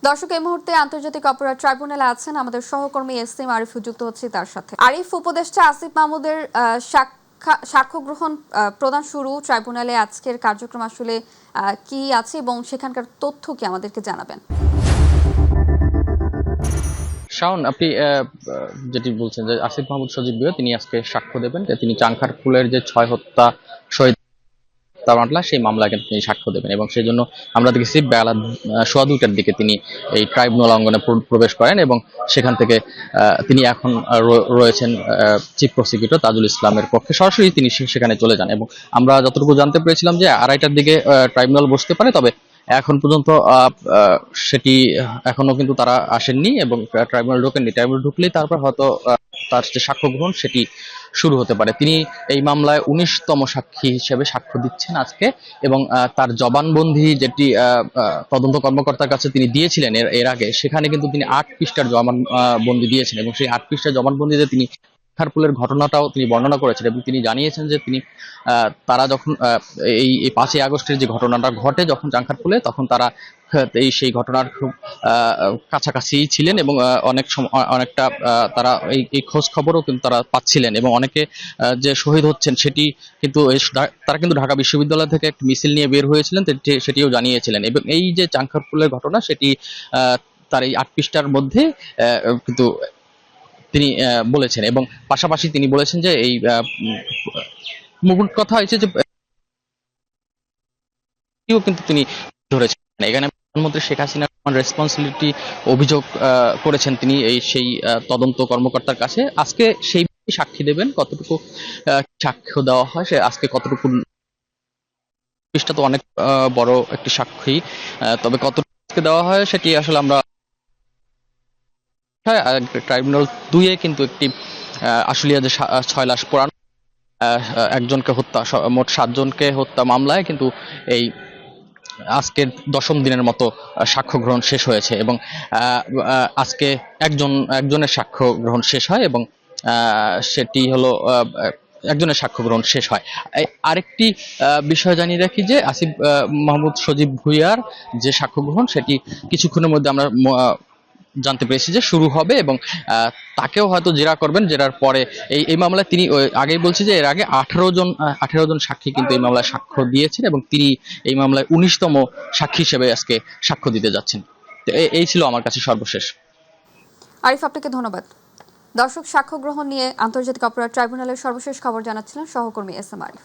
দর্শক, এই মুহূর্তে আন্তর্জাতিক অপরাধ ট্রাইব্যুনালে আছেন আমাদের সহকর্মী এস এম আরিফ, যুক্ত হচ্ছে তার সাথে। আরিফ, উপদেষ্টা আসিফ মাহমুদের সাক্ষ্য গ্রহণ প্রদান শুরু ট্রাইব্যুনালে, আজকের কার্যক্রম আসলে কি আছে এবং সেখানকার তথ্য কি আমাদেরকে জানাবেন? শাওন, আপনি যেটি বলছেন যে আসিফ মাহমুদ সজীব ভুঁইয়া তিনি আজকে সাক্ষ্য দেবেন, যে তিনি চাংখারপুলের যে 6 হত্যা শহীদ মামলা, সেই মামলায় কিন্তু তিনি সাক্ষ্য দেবেন এবং সেই জন্য আমরা দেখেছি বেলা 2:15টার দিকে তিনি এই ট্রাইব্যুনাল অঙ্গনে প্রবেশ করেন এবং সেখান থেকে তিনি এখন রয়েছেন চিফ প্রসিকিউটর তাজুল ইসলামের পক্ষে। সরাসরি তিনি সেখানে চলে যান এবং আমরা যতটুকু জানতে পেরেছিলাম যে 2:30টার দিকে ট্রাইব্যুনাল বসতে পারে, তবে এখন পর্যন্ত সেটি এখনো কিন্তু তারা আসেননি এবং ট্রাইব্যুনাল ঢোকেননি। ট্রাইব্যুনাল ঢুকলেই তারপর হয়তো তার যে সাক্ষ্য গ্রহণ সেটি শুরু হতে পারে। তিনি এই মামলায় 19তম সাক্ষী হিসেবে সাক্ষ্য দিচ্ছেন আজকে এবং তার জবানবন্দি যেটি তদন্ত কর্মকর্তার কাছে তিনি দিয়েছিলেন এর আগে, সেখানে কিন্তু তিনি 8 পৃষ্ঠার জবানবন্দি দিয়েছেন এবং সেই 8 পৃষ্ঠার জবানবন্দিতে তিনি চাঁখারপুলের ঘটনাটাও তিনি বর্ণনা করেছেন এবং তিনি জানিয়েছেন যে তিনি তারা যখন এই 5ই আগস্টের যে ঘটনাটা ঘটে যখন চাঁখারপুলে, তখন তারা সেই ঘটনার খুব কাছাকাছি ছিলেন এবং অনেকটা তারা এই খোঁজ খবরও কিন্তু তারা পাচ্ছিলেন এবং অনেকে যে শহীদ হচ্ছেন সেটি কিন্তু তারা কিন্তু ঢাকা বিশ্ববিদ্যালয় থেকে একটি মিছিল নিয়ে বের হয়েছিলেন, সেটিও জানিয়েছিলেন এবং এই যে চাঁখারপুলের ঘটনা সেটি তার এই 8 পৃষ্ঠার মধ্যে কিন্তু তিনি বলেছেন এবং পাশাপাশি তিনি বলেছেন যে এই মূল কথা হয়েছে যে কিন্তু তিনি ধরেছেন এখানে প্রধানমন্ত্রী শেখ হাসিনার রেসপন্সিবিলিটি অভিযোগ করেছেন তিনি সেই তদন্ত কর্মকর্তার কাছে। আজকে সেই সাক্ষী দেবেন, কতটুকু সাক্ষ্য দেওয়া হয় সে আজকে কতটুকু, পৃষ্ঠা তো অনেক বড় একটি সাক্ষী, তবে কতটুকু দেওয়া হয় সেটি আসলে আমরা ট্রাইব্যুনাল 2-এ কিন্তু একটি আশুলিয়া যে 6 লাশ পোড়ানো, একজনকে হত্যা, মোট 7 জনকে হত্যা মামলায় কিন্তু এই আজকের 10ম দিনের মতো সাক্ষ্য গ্রহণ শেষ হয়েছে এবং আজকে একজনের সাক্ষ্য গ্রহণ শেষ হয় এবং সেটি হলো একজনের সাক্ষ্য গ্রহণ শেষ হয়। আরেকটি বিষয় জানিয়ে রাখি যে আসিফ মাহমুদ সজীব ভুঁইয়ার যে সাক্ষ্য গ্রহণ সেটি কিছুক্ষণের মধ্যে আমরা জানতে পেরেছি যে শুরু হবে এবং তাকেও হয়তো জেরা করবেন। জেরার পরে এই মামলায় তিনি আগেই বলছি যে এর আগে 18 জন সাক্ষী কিন্তু এই মামলায় সাক্ষ্য দিয়েছেন এবং তিনি এই মামলায় 19তম সাক্ষী হিসেবে আজকে সাক্ষ্য দিতে যাচ্ছেন। এই ছিল আমার কাছে সর্বশেষ। আরিফ, আপনাকে ধন্যবাদ। দর্শক, সাক্ষ্য গ্রহণ নিয়ে আন্তর্জাতিক অপরাধ ট্রাইব্যুনালের সর্বশেষ খবর জানাচ্ছিলেন সহকর্মী এস এম আরিফ।